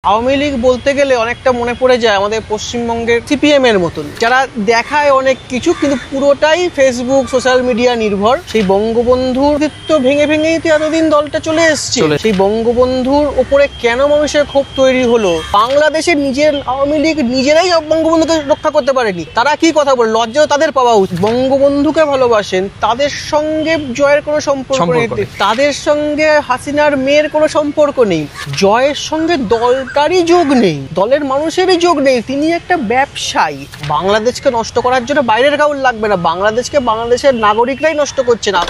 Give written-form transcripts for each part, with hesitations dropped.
আওয়ামী লীগ বলতে গেলে অনেকটা মনে পড়ে যায় আমাদের পশ্চিমবঙ্গের সিপিএম এর মতন, যারা দেখায় অনেক কিছু কিন্তু পুরোটাই ফেসবুক সোশ্যাল মিডিয়া নির্ভর। সেই বঙ্গবন্ধুর তো ভেঙে ভেঙেই তো এতদিন দলটা চলে এসছে। সেই বঙ্গবন্ধুর ওপরে কেন মানুষের ক্ষোভ তৈরি হলো? বাংলাদেশের নিজের আওয়ামী লীগ নিজেরাই বঙ্গবন্ধুকে রক্ষা করতে পারেনি, তারা কি কথা বলে? লজ্জাও তাদের পাওয়া উচিত। বঙ্গবন্ধুকে ভালোবাসেন, তাদের সঙ্গে জয়ের কোনো সম্পর্ক নেই, তাদের সঙ্গে হাসিনার মেয়ের কোনো সম্পর্ক নেই, জয়ের সঙ্গে দলটারই যোগ নেই, দলের মানুষেরই যোগ নেই। তিনি একটা ব্যবসায়ী। বাংলাদেশকে নষ্ট করার জন্য বাইরের কাউর লাগবে না, বাংলাদেশকে বাংলাদেশের নাগরিকরাই নষ্ট করছে না।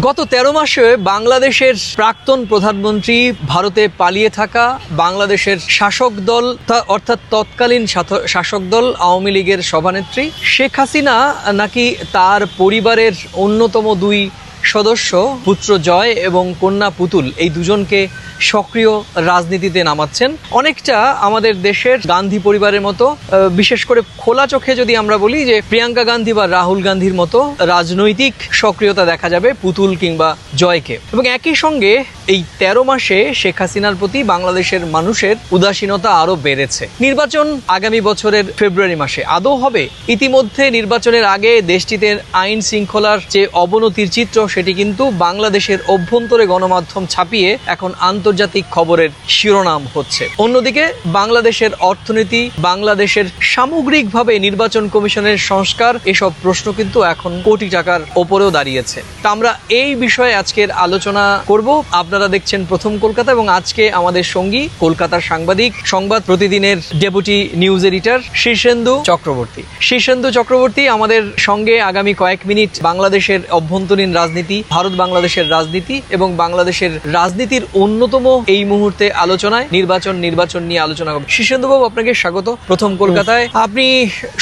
গত 13 মাসে বাংলাদেশের প্রাক্তন প্রধানমন্ত্রী, ভারতে পালিয়ে থাকা বাংলাদেশের শাসক দল অর্থাৎ তৎকালীন শাসক দল আওয়ামী লীগের সভানেত্রী শেখ হাসিনা নাকি তার পরিবারের অন্যতম দুই সদস্য পুত্র জয় এবং কন্যা পুতুল, এই দুজনকে সক্রিয় রাজনীতিতে নামাচ্ছেন। অনেকটা আমাদের দেশের গান্ধী পরিবারের মতো, বিশেষ করে খোলা চোখে যদি আমরা বলি যে প্রিয়াঙ্কা গান্ধী বা রাহুল গান্ধীর মতো রাজনৈতিক সক্রিয়তা দেখা যাবে পুতুল কিংবা জয়কে। এবং একই সঙ্গে এই 13 মাসে শেখ হাসিনার প্রতি বাংলাদেশের মানুষের উদাসীনতা আরো বেড়েছে। নির্বাচন আগামী বছরের ফেব্রুয়ারি মাসে আদৌ হবে? ইতিমধ্যে নির্বাচনের আগে দেশটিতে আইন শৃঙ্খলার যে অবনতির চিত্র, সেটি কিন্তু বাংলাদেশের অভ্যন্তরে গণমাধ্যম ছাপিয়ে এখন আন্তর্জাতিক খবরের শিরোনাম হচ্ছে। অন্যদিকে বাংলাদেশের অর্থনীতি, বাংলাদেশের সামগ্রিকভাবে নির্বাচন কমিশনের সংস্কার, এসব প্রশ্ন কিন্তু এখন কোটি টাকার ওপরেও দাঁড়িয়েছে। তা আমরা এই বিষয়ে আজকের আলোচনা করব। আপনারা দেখছেন প্রথম কলকাতা এবং আজকে আমাদের সঙ্গী কলকাতার সাংবাদিক, সংবাদ প্রতিদিনের deputy news editor Shirshendu Chakraborty. Shirshendu Chakraborty আমাদের সঙ্গে আগামী কয়েক মিনিট বাংলাদেশের অভ্যন্তরীণ রাজনীতি, ভারত বাংলাদেশের রাজনীতি এবং বাংলাদেশের রাজনীতির অন্যতম এই মুহূর্তে আলোচনায় নির্বাচন নিয়ে আলোচনা করব। শীর্ষেন্দু বাবু, আপনাকে স্বাগত প্রথম কলকাতায়। আপনি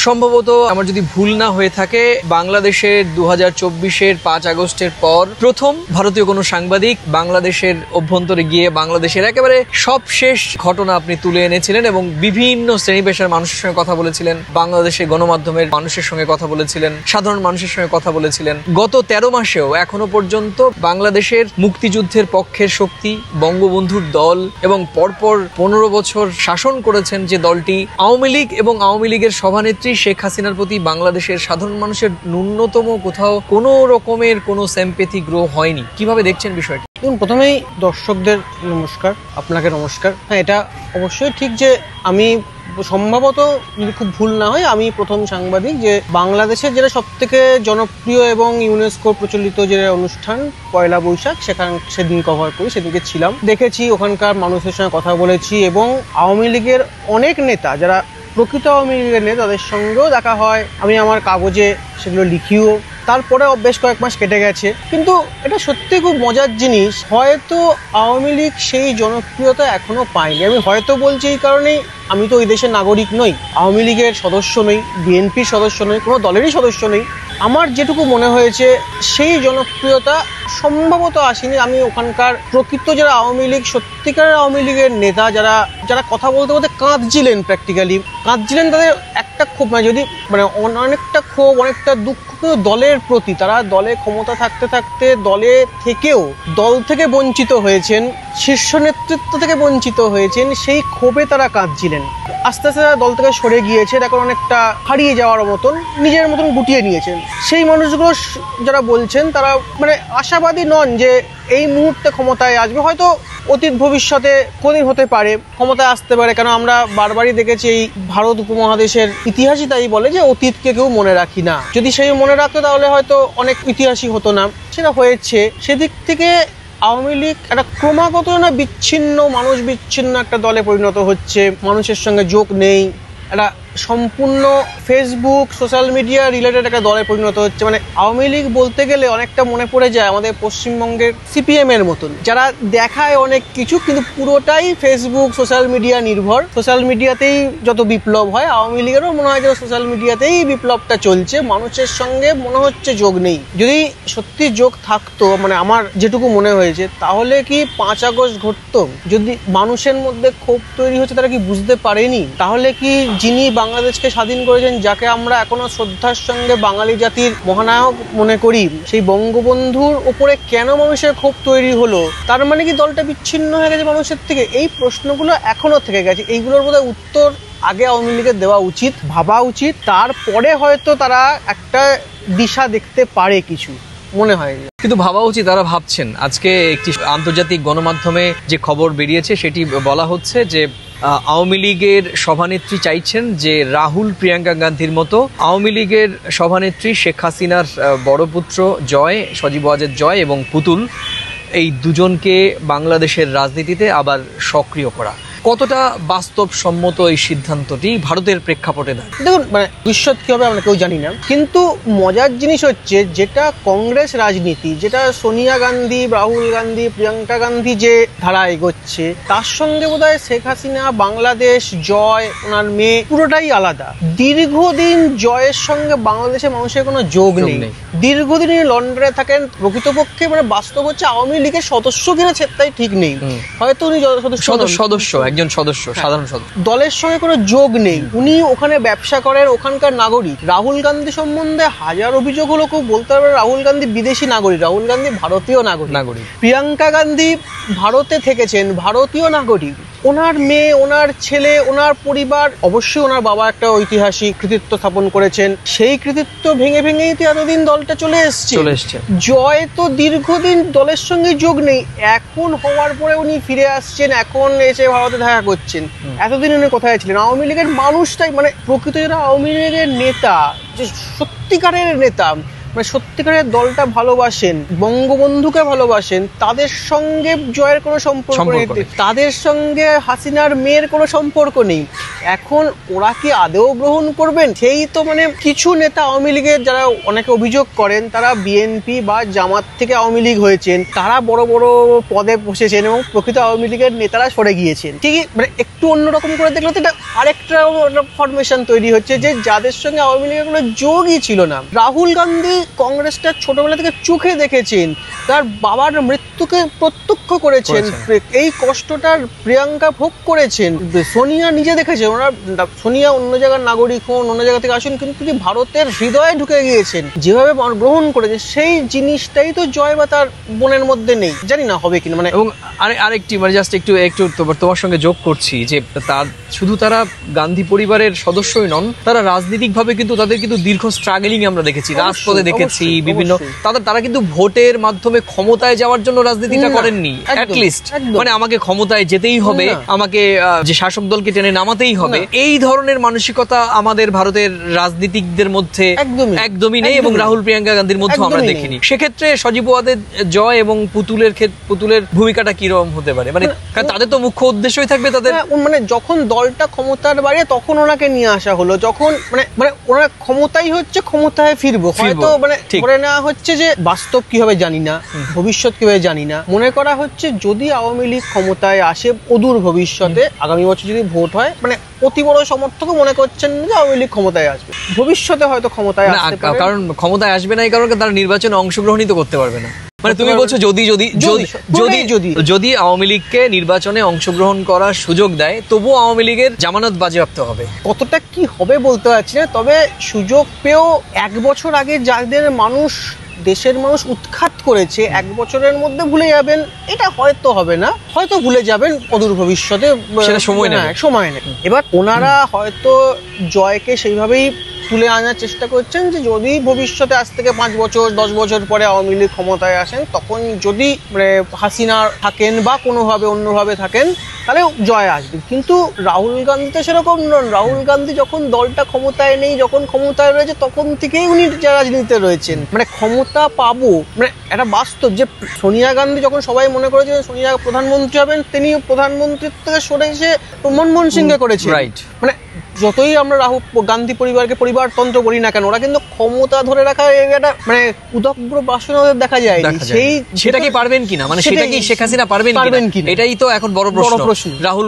সম্ভবত, আমার যদি ভুল না হয়ে থাকে, বাংলাদেশের 2024-এর 5 আগস্টের পর প্রথম ভারতীয় কোনো সাংবাদিক বাংলাদেশের অভ্যন্তরে গিয়ে বাংলাদেশের একেবারে সবশেষ ঘটনা আপনি তুলে এনেছিলেন এবং বিভিন্ন শ্রেণী পেশার মানুষের সঙ্গে কথা বলেছিলেন, বাংলাদেশের গণমাধ্যমের মানুষের সঙ্গে কথা বলেছিলেন, সাধারণ মানুষের সঙ্গে কথা বলেছিলেন। গত 13 মাসেও এখনো পর্যন্ত বাংলাদেশের মুক্তিযুদ্ধের পক্ষের শক্তি বঙ্গবন্ধুর দল এবং পরপর 15 বছর শাসন করেছেন যে দলটি আওয়ামী লীগ এবং আওয়ামী লীগের সভানেত্রী শেখ হাসিনার প্রতি বাংলাদেশের সাধারণ মানুষের ন্যূনতম কোথাও কোনো রকমের কোনো সিম্প্যাথি গ্রো হয়নি। কিভাবে দেখছেন বিষয়টি? প্রথমেই দর্শকদের নমস্কার, আপনাকে নমস্কার। হ্যাঁ, এটা অবশ্যই ঠিক যে আমি সম্ভবত, যদি খুব ভুল না হয়, আমি প্রথম সাংবাদিক যে বাংলাদেশের যেটা সব থেকে জনপ্রিয় এবং ইউনেস্কো প্রচলিত যে অনুষ্ঠান পয়লা বৈশাখ, সেদিন কভার করি, সেদিনকে ছিলাম, দেখেছি, ওখানকার মানুষের সঙ্গে কথা বলেছি এবং আওয়ামী লীগের অনেক নেতা, যারা প্রকৃত আওয়ামী লীগের নেতা, তাদের সঙ্গেও দেখা হয়। আমি আমার কাগজে সেগুলো লিখিও। তারপরে বেশ কয়েক মাস কেটে গেছে, কিন্তু এটা সত্যি খুব মজার জিনিস, হয়তো আওয়ামী লীগ সেই জনপ্রিয়তা এখনো পায়নি। আমি হয়তো বলছি এই কারণেই, আমি তো ওই দেশের নাগরিক নই, আওয়ামী লীগের সদস্য নই, বিএনপির সদস্য নই, কোনো দলেরই সদস্য নই। আমার যেটুকু মনে হয়েছে সেই জনপ্রিয়তা সম্ভবত আসেনি। আমি ওখানকার প্রকৃত যারা আওয়ামী লীগ, সত্যিকারের আওয়ামী লীগের নেতা, যারা কথা বলতে বলতে কাঁদছিলেন, প্র্যাকটিক্যালি কাঁদছিলেন, তাদের একটা ক্ষোভ, অনেকটা ক্ষোভ, অনেকটা দুঃখ দলের প্রতি। তারা দলে ক্ষমতা থাকতে থাকতে দলে থেকেও দল থেকে বঞ্চিত হয়েছেন, শীর্ষ নেতৃত্ব থেকে বঞ্চিত হয়েছেন, সেই ক্ষোভে তারা কাঁদছিলেন। আস্তে আস্তে তারা দল থেকে সরে গিয়েছে, এখন অনেকটা হারিয়ে যাওয়ার মতন, নিজের মতন গুটিয়ে নিয়েছেন। সেই মানুষগুলো যারা বলছেন, তারা আশাবাদী নন যে এই মুহূর্তে ক্ষমতায় আসবে। হয়তো অতীত ভবিষ্যতে কোনদিন হতে পারে ক্ষমতায় আসতে পারে, কেন আমরা বারবারই দেখেছি এই ভারত উপমহাদেশের ইতিহাসই তাই বলে যে অতীতকে কেউ মনে রাখি না। যদি সেই মনে রাখতো তাহলে হয়তো অনেক ইতিহাসই হতো না, সেটা হয়েছে। সেদিক থেকে আওয়ামী লীগ একটা ক্রমাগত বিচ্ছিন্ন একটা দলে পরিণত হচ্ছে, মানুষের সঙ্গে যোগ নেই, একটা সম্পূর্ণ ফেসবুক সোশ্যাল মিডিয়া রিলেটেড একটা দলে পরিণত হচ্ছে। আওয়ামী লীগ বলতে গেলে অনেকটা মনে পড়ে যায় আমাদের পশ্চিমবঙ্গের সিপিএম এর মতন, যারা দেখায় অনেক কিছু কিন্তু পুরোটাই ফেসবুক সোশ্যাল মিডিয়া নির্ভর। সোশ্যাল মিডিয়াতেই যত বিপ্লব হয়, আওয়ামী লীগেরও মনে হয় যে সোশ্যাল মিডিয়াতেই বিপ্লবটা চলছে, মানুষের সঙ্গে মনে হচ্ছে যোগ নেই। যদি সত্যি যোগ থাকতো, আমার যেটুকু মনে হয়েছে, তাহলে কি 5 আগস্ট ঘটতো? যদি মানুষের মধ্যে ক্ষোভ তৈরি হচ্ছে, তারা কি বুঝতে পারেনি? তাহলে কি যিনি বাংলাদেশকে স্বাধীন করেছেন, যাকে আমরা এখনো শ্রদ্ধার সঙ্গে বাঙালি জাতির মহানায়ক মনে করি, সেই বঙ্গবন্ধুর উপরে কেন মানুষের ক্ষোভ তৈরি হলো? তার মানে কি দলটা বিচ্ছিন্ন হয়ে গেছে মানুষের থেকে? এই প্রশ্নগুলো এখনো থেকে গেছে। এইগুলোর বোধহয় উত্তর আগে আওয়ামী লীগের দেওয়া উচিত, ভাবা উচিত, তারপরে হয়তো তারা একটা দিশা দেখতে পারে, কিছু মনে হয়। কিন্তু ভাবা উচিত, তারা ভাবছেন। আজকে একটি আন্তর্জাতিক গণমাধ্যমে যে খবর বেরিয়েছে সেটি বলা হচ্ছে যে আওয়ামী লীগের সভানেত্রী চাইছেন যে রাহুল প্রিয়াঙ্কা গান্ধীর মতো আওয়ামী লীগের সভানেত্রী শেখ হাসিনার বড় পুত্র জয়, সজীব ওয়াজেদ জয় এবং পুতুল, এই দুজনকে বাংলাদেশের রাজনীতিতে আবার সক্রিয় করা। কতটা বাস্তবসম্মত এই সিদ্ধান্তটি ভারতের প্রেক্ষাপটে দাঁড়ায়? দেখুন, মানে ভবিষ্যৎ কি হবে আমরা কেউ জানি না, কিন্তু মজার জিনিস হচ্ছে যেটা কংগ্রেস রাজনীতি, যেটা সোনিয়া গান্ধী, রাহুল গান্ধী, প্রিয়াঙ্কা গান্ধী যে ধারা এগোচ্ছে, তার সঙ্গে বোধহয় শেখ হাসিনা, বাংলাদেশ, জয়, ওনার মেয়ে, পুরোটাই আলাদা। দীর্ঘদিন জয়ের সঙ্গে বাংলাদেশের মানুষের কোনো যোগ নেই। দীর্ঘদিন লন্ডনে থাকেন। প্রকৃতপক্ষে মানে বাস্তব হচ্ছে আওয়ামী লীগের সদস্য কিনা তাই ঠিক নেই, হয়তো উনি সদস্য, একজন সদস্য, সাধারণ সদস্য। দলের সঙ্গে কোনো যোগ নেই। উনি ওখানে ব্যবসা করেন, ওখানকার নাগরিক। রাহুল গান্ধী সম্বন্ধে হাজার অভিযোগ হলো, কেউ বলতে পারবে রাহুল গান্ধী বিদেশি নাগরিক, রাহুল গান্ধী ভারতীয় নাগরিক। প্রিয়াঙ্কা গান্ধী ভারতে থেকেছেন, ভারতীয় নাগরিক। ওনার মেয়ে, ওনার ছেলে, ওনার পরিবার, অবশ্যই ওনার বাবা একটা ঐতিহাসিক কৃতিত্ব স্থাপন করেছেন, সেই কৃতিত্ব ভেঙে ভেঙেই তো এতদিন দলটা চলে এসছে। জয় তো দীর্ঘদিন দলের সঙ্গে যোগ নেই, এখন হওয়ার পরে উনি ফিরে আসছেন, এখন এসে ভারতে দেখা করছেন। এতদিন উনি কোথায় ছিলেন? আওয়ামী লীগের মানুষটাই, মানে প্রকৃত যারা আওয়ামী লীগের নেতা, যে সত্যিকারের নেতা, মানে সত্যিকারের দলটা ভালোবাসেন, বঙ্গবন্ধুকে ভালোবাসেন, তাদের সঙ্গে জয়ের কোনো সম্পর্ক নেই, তাদের সঙ্গে হাসিনার মেয়ের কোনো সম্পর্ক নেই। এখন ওরা কি আদৌ গ্রহণ করবেন? সেই তো মানে কিছু নেতা আওয়ামী লীগের, যারা অনেকে অভিযোগ করেন তারা বিএনপি বা জামাত থেকে আওয়ামী লীগ হয়েছেন, তারা বড় বড় পদে বসেছেন এবং প্রকৃত আওয়ামী লীগের নেতারা সরে গিয়েছেন। ঠিকই, মানে একটু অন্যরকম করে দেখলে তো এটা আরেকটা ফরমেশন তৈরি হচ্ছে, যে যাদের সঙ্গে আওয়ামী লীগের কোনো যোগই ছিল না। রাহুল গান্ধী কংগ্রেসটা ছোটবেলা থেকে চোখে দেখেছেন, তার বাবার মৃত্যুকে প্রত্যক্ষ করেছেন, এই কষ্টটার প্রিয়াঙ্কা ভোগ করেছেন, সোনিয়া নিজে দেখেছেন। ওরা, সোনিয়া অন্য জায়গার নাগরিক হন, অন্য জায়গা থেকে আসুন, কিন্তু তিনি ভারতের হৃদয়ে ঢুকে গিয়েছেন, যেভাবে গ্রহণ করেছে, সেই জিনিসটাই তো জয় বা তার বোনের মধ্যে নেই। জানি না হবে কিনা। মানে এবং আরেকটি মানে জাস্ট একটু তোমার সঙ্গে যোগ করছি যে তার শুধু তারা গান্ধী পরিবারের সদস্যই নন, তারা রাজনৈতিকভাবে কিন্তু তাদের কিন্তু দীর্ঘ স্ট্রাগলিং আমরা দেখেছি, রাজপথে দেখেছি বিভিন্ন। তারা কিন্তু ভোটের মাধ্যমে ক্ষমতায় যাওয়ার জন্য রাজনীতিটা করেননি। অ্যাটলিস্ট মানে আমাকে ক্ষমতায় যেতেই হবে, আমাকে যে শাসক দলকে টেনে নামাতেই হবে, এই ধরনের মানসিকতা আমাদের ভারতের রাজনীতিকদের মধ্যে একদমই নেই এবং রাহুল প্রিয়াঙ্কা গান্ধীর মধ্যে আমরা দেখিনি। সেক্ষেত্রে সজীব ওয়াজেদ জয় এবং পুতুলের ভূমিকাটা কিরকম হতে পারে? মানে তাদের তো মুখ্য উদ্দেশ্যই থাকবে তাদের, মানে যখন দলটা ক্ষমতার বাইরে তখন ওনাকে নিয়ে আসা হলো, যখন মানে ওনার ক্ষমতাই হচ্ছে ক্ষমতায় ফিরবো, হয়তো মানে ধরে নেওয়া হচ্ছে যে বাস্তব কি হবে জানি না, ভবিষ্যৎ কি হবে জানি না। মনে করা হচ্ছে যদি আওয়ামী লীগ ক্ষমতায় আসে অদূর ভবিষ্যতে, আগামী বছর যদি ভোট হয়, মানে অতি বড় সমর্থক মনে করছেন যে আওয়ামী লীগ ক্ষমতায় আসবে, ভবিষ্যতে হয়তো ক্ষমতায় আসতে পারে। কারণ ক্ষমতায় আসবে না এই কারণে তারা নির্বাচনে অংশগ্রহণই তো করতে পারবে না। মানে তুমি বলছো যদি আওয়ামী লীগকে নির্বাচনে অংশগ্রহণ করার সুযোগ দেয়, তবুও আওয়ামী লীগের জামানত বাজেয়াপ্ত হবে। কতটা কি হবে বলতে পারছি না, তবে সুযোগ পেয়েও 1 বছর আগে যাদের দেশের মানুষ উৎখাত করেছে, 1 বছরের মধ্যে ভুলে যাবেন, এটা হয়তো হবে না, হয়তো ভুলে যাবেন অদূর ভবিষ্যতে, সেটা সময় নেই। এবার ওনারা হয়তো জয়কে সেইভাবেই তুলে আনার চেষ্টা করছেন যে যদি ভবিষ্যতে আজ থেকে 5 বছর 10 বছর পরে আওয়ামী লীগ ক্ষমতায় আসেন, তখন যদি হাসিনা থাকেন বা কোনোভাবে অন্যভাবে থাকেন, তাহলে জয় আসবে। কিন্তু রাহুল গান্ধী তো সেরকম নন। রাহুল গান্ধী যখন দলটা ক্ষমতায় নেই, যখন ক্ষমতায় রয়েছে, তখন থেকেই উনি রাজনীতিতে রয়েছেন। মানে ক্ষমতা পাবো, মানে একটা বাস্তব যে সোনিয়া গান্ধী যখন সবাই মনে করেছে সোনিয়া প্রধানমন্ত্রী হবেন, তিনি প্রধানমন্ত্রীর থেকে সরে এসে মনমোহন সিংকে করেছেন। মানে যতই আমরা রাহুল গান্ধী পরিবারকে পরিবারতন্ত্র বলি না কেন, ওরা কিন্তু ক্ষমতা ধরে রাখা একটা মানে উদগ্র বাসনা দেখা যায়। সেটা কি পারবেন কিনা, মানে সেটা কি শেখ হাসিনা পারবেন কিনা, এটাই তো এখন বড় প্রশ্ন। রাহুল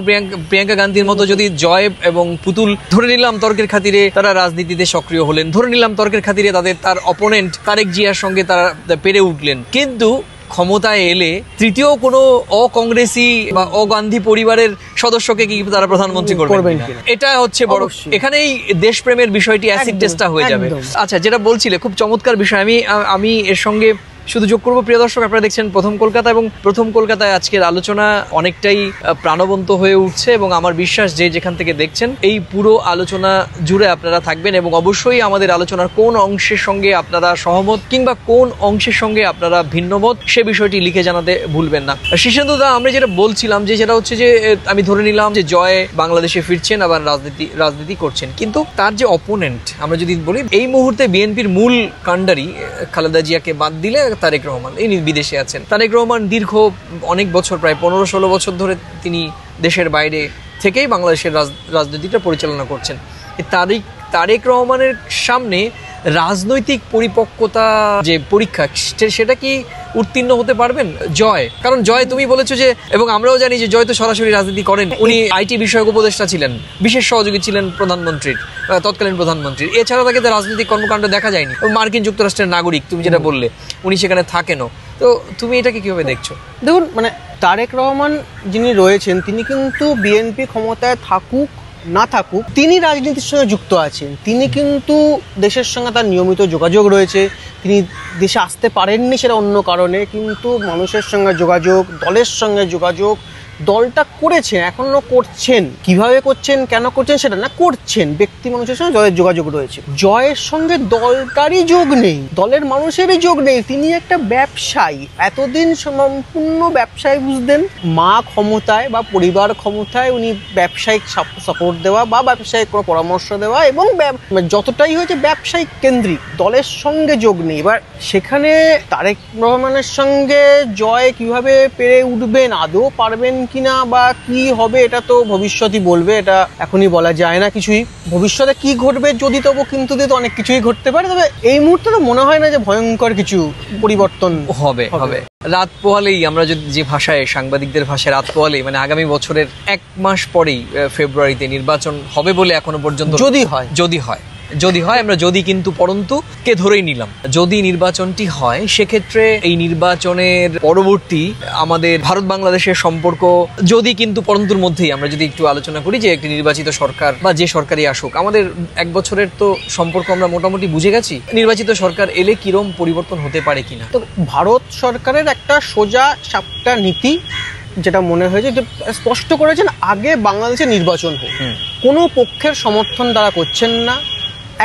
প্রিয়াঙ্কা গান্ধীর মতো যদি জয় এবং পুতুল, ধরে নিলাম তর্কের খাতিরে তারা রাজনীতিতে সক্রিয় হলেন, ধরে নিলাম তর্কের খাতিরে তার অপোনেন্ট তারেক জিয়ার সঙ্গে তারা পেরে উঠলেন, কিন্তু ক্ষমতায় এলে তৃতীয় কোনো অকংগ্রেসি বা অগান্ধী পরিবারের সদস্যকে কি তারা প্রধানমন্ত্রী করবেন কিনা? এটা হচ্ছে বড়, এখানেই দেশপ্রেমের বিষয়টি অ্যাসিড টেস্টটা হয়ে যাবে। আচ্ছা, যেটা বলছিলে খুব চমৎকার বিষয়, আমি এর সঙ্গে শুধু যোগ করবো, প্রিয় দর্শক, আপনারা দেখছেন প্রথম কলকাতা, এবং প্রথম কলকাতায় আজকের আলোচনা অনেকটাই প্রাণবন্ত হয়ে উঠছে, এবং আমার বিশ্বাস যে যেখান থেকে দেখছেন এই পুরো আলোচনা জুড়ে আপনারা থাকবেন, এবং অবশ্যই আমাদের আলোচনার কোন অংশের সঙ্গে আপনারা সহমত কিংবা কোন অংশের সঙ্গে আপনারা ভিন্নমত সে বিষয়টি লিখে জানাতে ভুলবেন না। শীর্ষেন্দু দা, আমরা যেটা বলছিলাম যে যেটা হচ্ছে যে আমি ধরে নিলাম যে জয় বাংলাদেশে ফিরছেন, আবার রাজনীতি করছেন, কিন্তু তার যে অপোনেন্ট, আমরা যদি বলি এই মুহূর্তে বিএনপির মূল কাণ্ডারি খালেদা জিয়াকে বাদ দিলে তারেক রহমান, ইনি বিদেশে আছেন। তারেক রহমান দীর্ঘ অনেক বছর, প্রায় 15-16 বছর ধরে তিনি দেশের বাইরে থেকেই বাংলাদেশের রাজনীতিটা পরিচালনা করছেন। তারেক রহমানের সামনে রাজনৈতিক পরিপক্কতা যে পরীক্ষা, সেটা কি উত্তীর্ণ হতে পারবেন জয়? কারণ জয়, তুমি বলেছো যে, এবং আমরাও জানি যে জয় তো সরাসরি রাজনীতি করেন, উনি আইটি বিষয়ক উপদেষ্টা ছিলেন, বিশেষ সহযোগী ছিলেন প্রধানমন্ত্রীর, তৎকালীন প্রধানমন্ত্রীর। এছাড়া তাকে রাজনৈতিক কর্মকাণ্ড দেখা যায়নি। মার্কিন যুক্তরাষ্ট্রের নাগরিক, তুমি যেটা বললে, উনি সেখানে থাকেনও। তো তুমি এটাকে কিভাবে দেখছো? দেখুন, মানে তারেক রহমান যিনি রয়েছেন, তিনি কিন্তু বিএনপি ক্ষমতায় থাকুক না থাকুক, তিনি রাজনীতির সঙ্গে যুক্ত আছেন। তিনি কিন্তু দেশের সঙ্গে তার নিয়মিত যোগাযোগ রয়েছে। তিনি দেশে আসতে পারেননি সেটা অন্য কারণে, কিন্তু মানুষের সঙ্গে যোগাযোগ, দলের সঙ্গে যোগাযোগ দলটা করেছেন, এখনো করছেন। কিভাবে করছেন, কেন করছেন সেটা না, করছেন। ব্যক্তি মানুষের সঙ্গে জয়ের যোগাযোগ রয়েছে। জয়ের সঙ্গে দলটারই যোগ নেই, দলের মানুষেরই যোগ নেই। তিনি একটা ব্যবসায়ী, এতদিন সম্পূর্ণ ব্যবসায়ী বুঝতেন। মা ক্ষমতায় বা পরিবার ক্ষমতায়, উনি ব্যবসায়িক সাপোর্ট দেওয়া বা ব্যবসায়িক কোনো পরামর্শ দেওয়া, এবং যতটাই হয়েছে ব্যবসায়িক কেন্দ্রিক, দলের সঙ্গে যোগ নেই। এবার সেখানে তারেক রহমানের সঙ্গে জয় কিভাবে পেরে উঠবেন, আদৌ পারবেন কিনা বা কি হবে, এটা তো ভবিষ্যৎই বলবে। এটা এখনই বলা যায় না কিছুই। ভবিষ্যতে কি ঘটবে যদি তবু কিন্তু তো অনেক কিছুই ঘটতে পারে। তবে এই মুহূর্তে তো মনে হয় না যে ভয়ঙ্কর কিছু পরিবর্তন হবে। রাত পোহালেই, আমরা যদি যে ভাষায়, সাংবাদিকদের ভাষায়, রাত পোহালেই মানে আগামী বছরের 1 মাস পরেই ফেব্রুয়ারিতে নির্বাচন হবে বলে এখনো পর্যন্ত, যদি হয় আমরা যদি কিন্তু পরন্তু কে ধরেই নিলাম, যদি নির্বাচনটি হয়, সেক্ষেত্রে এই নির্বাচনের পরবর্তী আমাদের ভারত বাংলাদেশের সম্পর্ক, যদি কিন্তু পরন্তুর মধ্যেই আমরা যদি একটু আলোচনা করি যে একটি নির্বাচিত সরকার বা যে সরকারই আসুক, আমাদের 1 বছরের তো সম্পর্ক আমরা মোটামুটি বুঝে গেছি। নির্বাচিত সরকার এলে কিরম পরিবর্তন হতে পারে কিনা? তো ভারত সরকারের একটা সোজা সাপটা নীতি যেটা মনে হয়েছে, যে স্পষ্ট করেছেন আগে বাংলাদেশে নির্বাচন হোক, কোনো পক্ষের সমর্থন তারা করছেন না।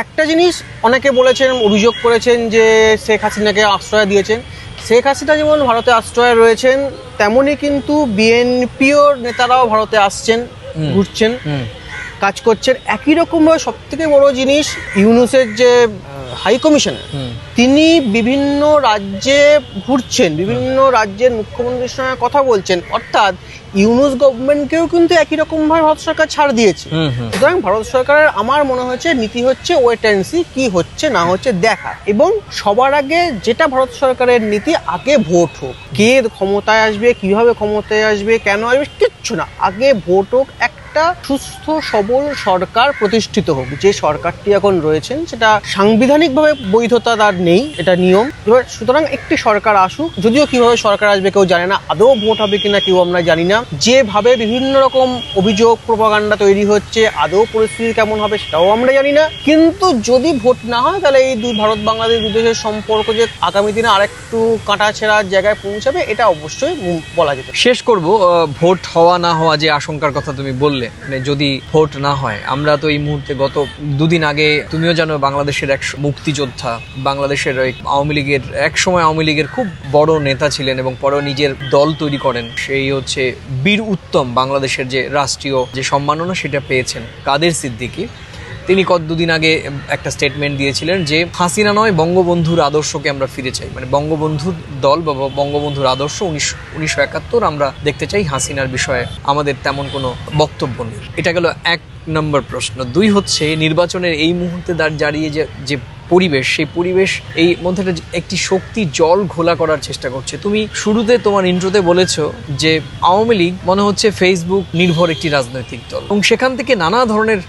একটা জিনিস অনেকে বলেছেন, অভিযোগ করেছেন যে শেখ হাসিনাকে আশ্রয় দিয়েছেন। শেখ হাসিনা যেমন ভারতে আশ্রয় রয়েছেন, তেমনই কিন্তু বিএনপিও নেতারাও ভারতে আসছেন, ঘুরছেন, কাজ করছেন। একই রকমভাবে সব থেকে বড় জিনিস, ইউনূসের যে হাই কমিশনার, তিনি বিভিন্ন রাজ্যে ঘুরছেন, বিভিন্ন রাজ্যের মুখ্যমন্ত্রীর সঙ্গে কথা বলছেন। অর্থাৎ ইউনূস গভর্নমেন্টকেও কিন্তু একই রকম ভাবে ভারত সরকার ছাড় দিয়েছে। সুতরাং ভারত সরকারের আমার মনে হচ্ছে নীতি হচ্ছে ওয়েট অ্যান্ড সি, কি হচ্ছে না হচ্ছে দেখা। এবং সবার আগে যেটা ভারত সরকারের নীতি, আগে ভোট হোক। কে ক্ষমতায় আসবে, কিভাবে ক্ষমতায় আসবে, কেন আসবে, কিচ্ছু না, আগে ভোট হোক, একটা সুস্থ সবল সরকার প্রতিষ্ঠিত হোক। যে সরকারটি এখন রয়েছেন সেটা সাংবিধানিকভাবে বৈধতা তার নেই, এটা নিয়ম। এবার সুতরাং একটি সরকার আসুক, যদিও কিভাবে সরকার আসবে কেউ জানে না, আদৌ ভোট হবে কিনা কেউ আমরা জানি না। যেভাবে বিভিন্ন রকম অভিযোগ, প্রোপাগান্ডা তৈরি হচ্ছে, আদৌ পরিস্থিতি কেমন হবে সেটাও আমরা জানি না। কিন্তু যদি ভোট না হয়, তাহলে এই ভারত বাংলাদেশ দুই দেশের সম্পর্ক যে আগামী দিনে আরেকটু কাঁটাছেঁড়ার জায়গায় পৌঁছাবে, এটা অবশ্যই বলা যেতে। শেষ করব, ভোট হওয়া না হওয়া যে আশঙ্কার কথা তুমি বললে, মানে যদি ভোট না হয়, আমরা তো এই মুহূর্তে গত 2 দিন আগে, তুমিও জানো, বাংলাদেশের এক মুক্তিযোদ্ধা, বাংলাদেশের আওয়ামী লীগের, একসময় আওয়ামী লীগের খুব বড় নেতা ছিলেন এবং পরে নিজের দল তৈরি করেন, সেই হচ্ছে বীর উত্তম, বাংলাদেশের যে রাষ্ট্রীয় যে সম্মাননা সেটা পেয়েছেন, কাদের সিদ্দিকী। তিনি 2 দিন আগে একটা স্টেটমেন্ট দিয়েছিলেন যে হাসিনা নয়, বঙ্গবন্ধুর আদর্শকে আমরা ফিরে চাই। মানে বঙ্গবন্ধুর দল বা বঙ্গবন্ধুর আদর্শ 1971 আমরা দেখতে চাই। হাসিনার বিষয়ে আমাদের তেমন কোনো বক্তব্য নেই। এটা গেল 1 নম্বর প্রশ্ন। 2 হচ্ছে নির্বাচনের এই মুহূর্তে দাঁড়িয়ে যে পরিবেশ, সেই পরিবেশ এই মধ্যে একটি শক্তি জল ঘোলা করার চেষ্টা করছে। তুমি শুরুতে তোমার ইন্ট্রোতে বলেছো যে আওয়ামী লীগ মনে হচ্ছে ফেসবুক নির্ভর একটি রাজনৈতিক দল, এবং সেখান থেকে নানা ধরনের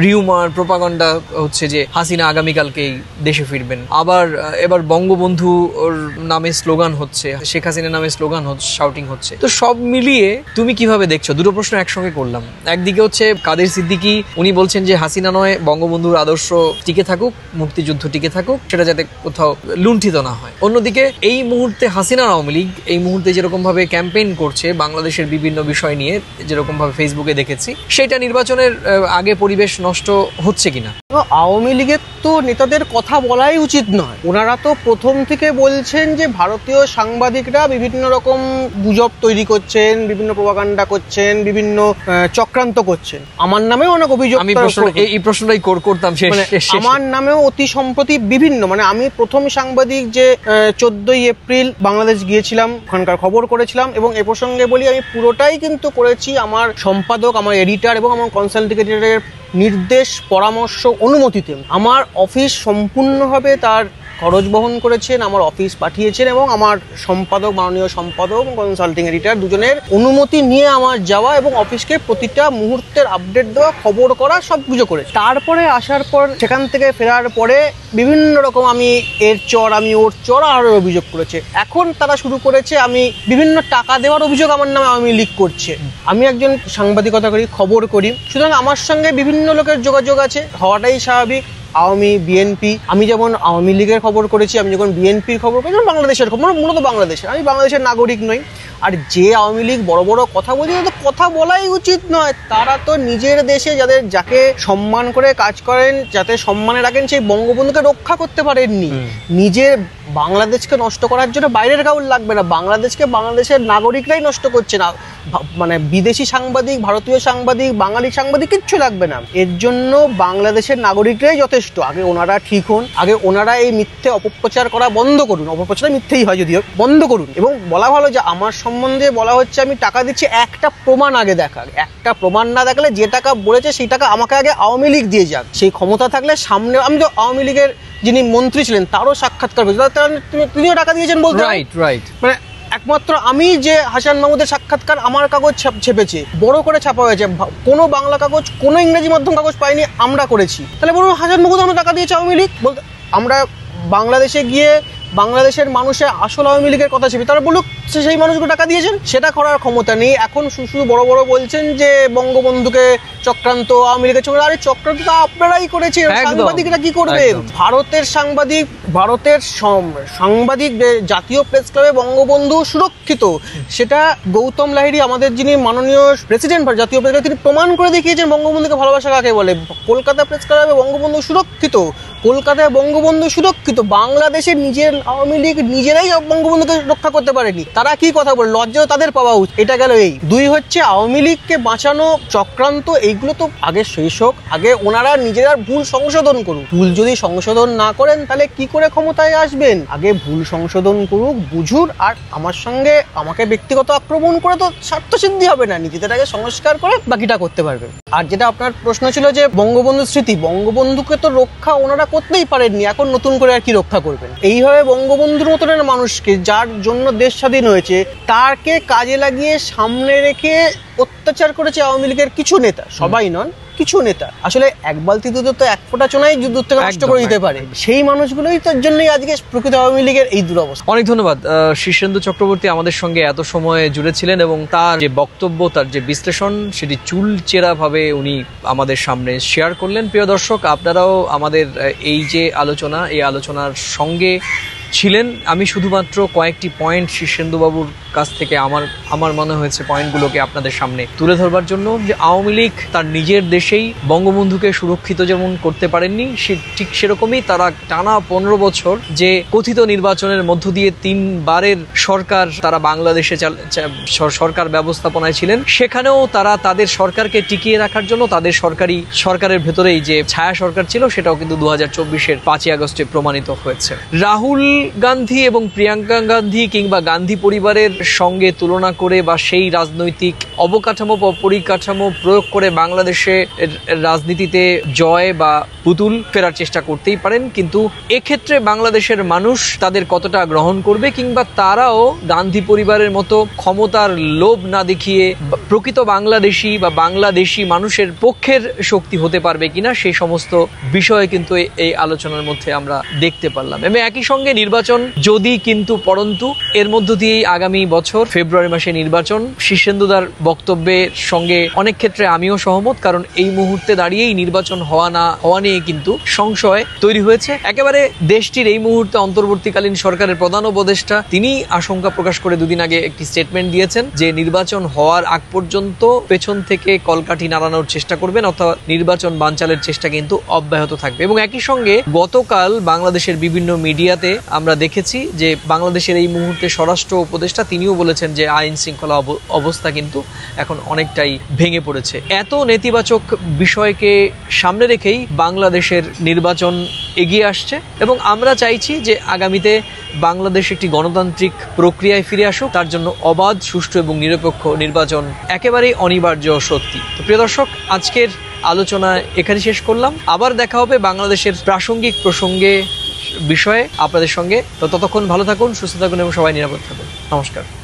রিউমার প্রোপাগান্ডা হচ্ছে যে হাসিনা আগামীকালকেই দেশে ফিরবেন, আবার এবার বঙ্গবন্ধু ওর নামে স্লোগান হচ্ছে, শেখ হাসিনার নামে স্লোগান হচ্ছে, শাউটিং হচ্ছে। তো সব মিলিয়ে তুমি কিভাবে দেখছো? দুটো প্রশ্ন একসঙ্গে করলাম। একদিকে হচ্ছে কাদের সিদ্দিকী, উনি বলছেন যে হাসিনা নয়, বঙ্গবন্ধুর আদর্শ টিকে থাকুক, মুক্তিযুদ্ধ টিকে থাকুক, সেটা যাতে কোথাও লুণ্ঠিত না হয়। অন্যদিকে এই মুহূর্তে হাসিনার আওয়ামী লীগ এই মুহূর্তে যেরকম ভাবে ক্যাম্পেইন করছে বাংলাদেশের বিভিন্ন বিষয় নিয়ে, যেরকম ভাবে ফেসবুকে দেখেছি, সেটা নির্বাচনের আগে পরিবেশ নষ্ট হচ্ছে কিনা? আওয়ামী লীগের তো নেতাদের কথা বলাই উচিত নয়। ওনারা তো প্রথম থেকে বলছেন যে ভারতীয় সাংবাদিকরা বিভিন্ন রকম গুজব তৈরি করছেন, বিভিন্ন প্রপাগান্ডা করছেন, বিভিন্ন চক্রান্ত করছেন। আমার নামেও অনেক অভিযোগ, আমি এই প্রশ্নটাই করতাম, আমার নামেও অতি সম্প্রতি বিভিন্ন, মানে আমি প্রথম সাংবাদিক যে 14ই এপ্রিল বাংলাদেশ গিয়েছিলাম, ওখানকার খবর করেছিলাম, এবং এ প্রসঙ্গে বলি আমি পুরোটাই কিন্তু করেছি আমার সম্পাদক, আমার এডিটর এবং আমার কনসালটিং এডিটরের নির্দেশ, পরামর্শ, অনুমতিতে। আমার অফিস সম্পূর্ণভাবে তার খরচ বহন করেছেন, আমার অফিস পাঠিয়েছেন, এবং আমার সম্পাদক, মাননীয় সম্পাদক এবং কনসাল্টিং এডিটর দুজনের অনুমতি নিয়ে আমার যাওয়া এবং অফিসকে প্রতিটা মুহূর্তের আপডেট দেওয়া, খবর করা, সব কিছু করেছে। তারপরে আসার পর, সেখান থেকে ফেরার পরে বিভিন্ন রকম আমি এর চর, আমি ওর চর আরও অভিযোগ করেছে। এখন তারা শুরু করেছে আমি বিভিন্ন টাকা দেওয়ার অভিযোগ আমার নামে আওয়ামী লীগ করছে। আমি একজন সাংবাদিকতা করি, খবর করি, সুতরাং আমার সঙ্গে বিভিন্ন লোকের যোগাযোগ আছে, হওয়াটাই স্বাভাবিক। আওয়ামী, বিএনপি, আমি যেমন আওয়ামী লীগের খবর করেছি, আমি যখন বিএনপির খবর করেছি, বাংলাদেশের খবর, মূলত বাংলাদেশের, আমি বাংলাদেশের নাগরিক নই। আর যে আওয়ামী লীগ বড় বড় কথা বলছে, তো কথা বলাই উচিত নয়। তারা তো নিজের দেশে যাকে সম্মান করে কাজ করেন, যাতে সম্মানে রাখেন, সেই বঙ্গবন্ধুকে রক্ষা করতে পারেননি। নিজের বাংলাদেশকে নষ্ট করার জন্য বাইরের কাউর লাগবে না, বাংলাদেশের নাগরিকরাই নষ্ট করছে না। মানে বিদেশি সাংবাদিক, ভারতীয় সাংবাদিক, বাঙালি সাংবাদিক কিচ্ছু লাগবে না। এর জন্য বাংলাদেশের নাগরিকরাই যথেষ্ট। আগে ওনারা ঠিক হন, আগে ওনারা এই মিথ্যে অপপ্রচার করা বন্ধ করুন। অপপ্রচার মিথ্যেই হয় যদিও, বন্ধ করুন। এবং বলা ভালো যে আমার সম্বন্ধে বলা হচ্ছে আমি টাকা দিচ্ছি, একটা প্রমাণ আগে দেখা। একটা প্রমাণ না দেখলে, যে টাকা বলেছে সেই টাকা আমাকে আগে আওয়ামী লীগ দিয়ে যাক। সেই ক্ষমতা থাকলে সামনে, আমি তো আওয়ামী লীগের যিনি মন্ত্রী ছিলেন তারও সাক্ষাৎকার করেছি, তিনিও টাকা দিয়েছেন বলতে। রাইট। মানে একমাত্র আমি যে হাসান মাহমুদের সাক্ষাৎকার আমার কাগজ ছেপেছে, বড় করে ছাপা হয়েছে, কোনো বাংলা কাগজ, কোনো ইংরেজি মাধ্যম কাগজ পাইনি, আমরা করেছি। তাহলে বলুন হাসান মাহমুদ আমরা টাকা দিয়েছে আওয়ামী লীগ বলতে? আমরা বাংলাদেশে গিয়ে বাংলাদেশের মানুষের আসল আওয়ামী লীগের কথা ছিল, তারা বলুক সেই মানুষকে টাকা দিয়েছেন। সেটা করার ক্ষমতা নেই। এখন শুধু বড় বড় বলছেন যে বঙ্গবন্ধুকে চক্রান্ত, আওয়ামী লীগের চক্রান্ত। আরে চক্রান্ত তো আপনারাই করেছেন, সাংবাদিকরা কি করবে? ভারতের সাংবাদিক জাতীয় প্রেস ক্লাবে বঙ্গবন্ধু সুরক্ষিত, সেটা গৌতম লাহিড়ী, আমাদের যিনি মাননীয় প্রেসিডেন্ট জাতীয় প্রেস ক্লাব, তিনি প্রমাণ করে দেখিয়েছেন বঙ্গবন্ধুকে ভালোবাসা কাকে বলে। কলকাতা প্রেস ক্লাবে বঙ্গবন্ধু সুরক্ষিত, কলকাতায় বঙ্গবন্ধু সুরক্ষিত। বাংলাদেশের নিজের আওয়ামী লীগ নিজেরাই বঙ্গবন্ধুকে রক্ষা করতে পারেনি। তারা কি কথা বলে? লজ্জা তাদের পাওয়া উচিত। এটা গেল এই। দুই হচ্ছে আওয়ামী লীগকে বাঁচানো চক্রান্ত, এইগুলো তো আগে শেষ হোক, আগে ওনারা নিজেরা ভুল সংশোধন করুক। ভুল যদি সংশোধন না করেন তাহলে কি করে ক্ষমতায় আসবেন? আগে ভুল সংশোধন করুক, বুঝুন। আর আমাকে ব্যক্তিগত আক্রমণ করে তো স্বার্থ সিদ্ধি হবে না, নিজেদের আগে সংস্কার করে বাকিটা করতে পারবে। আর যেটা আপনার প্রশ্ন ছিল যে বঙ্গবন্ধু স্মৃতি, বঙ্গবন্ধুকে তো রক্ষা ওনারা করতেই পারেননি, এখন নতুন করে আর কি রক্ষা করবেন? এইভাবে বঙ্গবন্ধুর মতনের মানুষকে, যার জন্য দেশ স্বাধীন হয়েছে, তাকে কাজে লাগিয়ে সামনে রেখে অত্যাচার করেছে আওয়ামী লীগের কিছু নেতা, সবাই নন, কিছু নেতা। আসলে এক বালতি দুধ তো এক ফোঁটা চোনাই দুধ থেকে নষ্ট করে দিতে পারে। সেই মানুষগুলোই তার জন্যই আজকে প্রকৃত আওয়ামী লীগের এই দুরবস্থা। অনেক ধন্যবাদ শীর্ষেন্দু চক্রবর্তী আমাদের সঙ্গে এত সময় জুড়েছিলেন, এবং তার যে বক্তব্য, তার যে বিশ্লেষণ, সেটি চুলচেরা ভাবে উনি আমাদের সামনে শেয়ার করলেন। প্রিয় দর্শক, আপনারাও আমাদের এই যে আলোচনা, এই আলোচনার সঙ্গে ছিলেন। আমি শুধুমাত্র কয়েকটি পয়েন্ট শীর্ষেন্দুবাবুর কাছ থেকে আমার মনে হয়েছে পয়েন্টগুলোকে আপনাদের সামনে তুলে ধরবার জন্য, যে আওয়ামী লীগ তার নিজের দেশেই বঙ্গবন্ধুকে সুরক্ষিত যেমন করতে পারেননি, ঠিক সেরকমই তারা টানা 15 বছর যে কথিত নির্বাচনের মধ্য দিয়ে 3 বারের সরকার তারা বাংলাদেশে সরকার ব্যবস্থাপনায় ছিলেন, সেখানেও তারা তাদের সরকারকে টিকিয়ে রাখার জন্য তাদের সরকারের ভেতরেই যে ছায়া সরকার ছিল, সেটাও কিন্তু 2024-এর 5ই আগস্টে প্রমাণিত হয়েছে। রাহুল গান্ধী এবং প্রিয়াঙ্কা গান্ধী কিংবা গান্ধী পরিবারের সঙ্গে তুলনা করে বা সেই রাজনৈতিক অবকাঠামো বা পরিকাঠামো প্রয়োগ করে বাংলাদেশে রাজনীতিতে জয় বা পুতুল ফেরার চেষ্টা করতেই পারেন, কিন্তু এক্ষেত্রে বাংলাদেশের মানুষ তাদের কতটা গ্রহণ করবে কিংবা তারাও গান্ধী পরিবারের মতো ক্ষমতার লোভ না দেখিয়ে প্রকৃত বাংলাদেশি বা বাংলাদেশি মানুষের পক্ষের শক্তি হতে পারবে কিনা সেই সমস্ত বিষয়ে কিন্তু এই আলোচনার মধ্যে আমরা দেখতে পারলাম। এবং একই সঙ্গে নির্বাচন যদি কিন্তু পরন্তু এর মধ্য দিয়েই আগামী বছর ফেব্রুয়ারি মাসে নির্বাচন, শীর্ষেন্দুদার বক্তব্যের সঙ্গে অনেক ক্ষেত্রে আমিও সহমত, কারণ এই মুহূর্তে দাঁড়িয়েই নির্বাচন হওয়া না হওয়া নিয়ে কিন্তু সংশয় তৈরি হয়েছে। একেবারে দেশটির এই মুহূর্তে অন্তর্বর্তীকালীন সরকারের প্রধান উপদেষ্টা তিনি আশঙ্কা প্রকাশ করে দুদিন আগে একটি স্টেটমেন্ট দিয়েছেন যে নির্বাচন হওয়ার আগ পর্যন্ত পেছন থেকে কলকাঠি নাড়ানোর চেষ্টা করবেন, অথবা নির্বাচন বানচালের চেষ্টা কিন্তু অব্যাহত থাকবে। এবং একই সঙ্গে গতকাল বাংলাদেশের বিভিন্ন মিডিয়াতে আমরা দেখেছি যে বাংলাদেশের এই মুহূর্তে স্বরাষ্ট্র উপদেষ্টা তিনিও বলেছেন যে আইন শৃঙ্খলা অবস্থা কিন্তু এখন অনেকটাই ভেঙে পড়েছে। এত নেতিবাচক বিষয়কে সামনে রেখেই বাংলাদেশের নির্বাচন এগিয়ে আসছে এবং আমরা চাইছি যে আগামীতে বাংলাদেশ একটি গণতান্ত্রিক প্রক্রিয়ায় ফিরে আসুক, তার জন্য অবাধ, সুষ্ঠু এবং নিরপেক্ষ নির্বাচন একেবারেই অনিবার্য সত্যি। তো প্রিয় দর্শক, আজকের আলোচনা এখানে শেষ করলাম। আবার দেখা হবে বাংলাদেশের প্রাসঙ্গিক প্রসঙ্গে বিষয়ে আপনাদের সঙ্গে। তো ততক্ষণ ভালো থাকুন, সুস্থ থাকুন এবং সবাই নিরাপদ থাকুন। নমস্কার।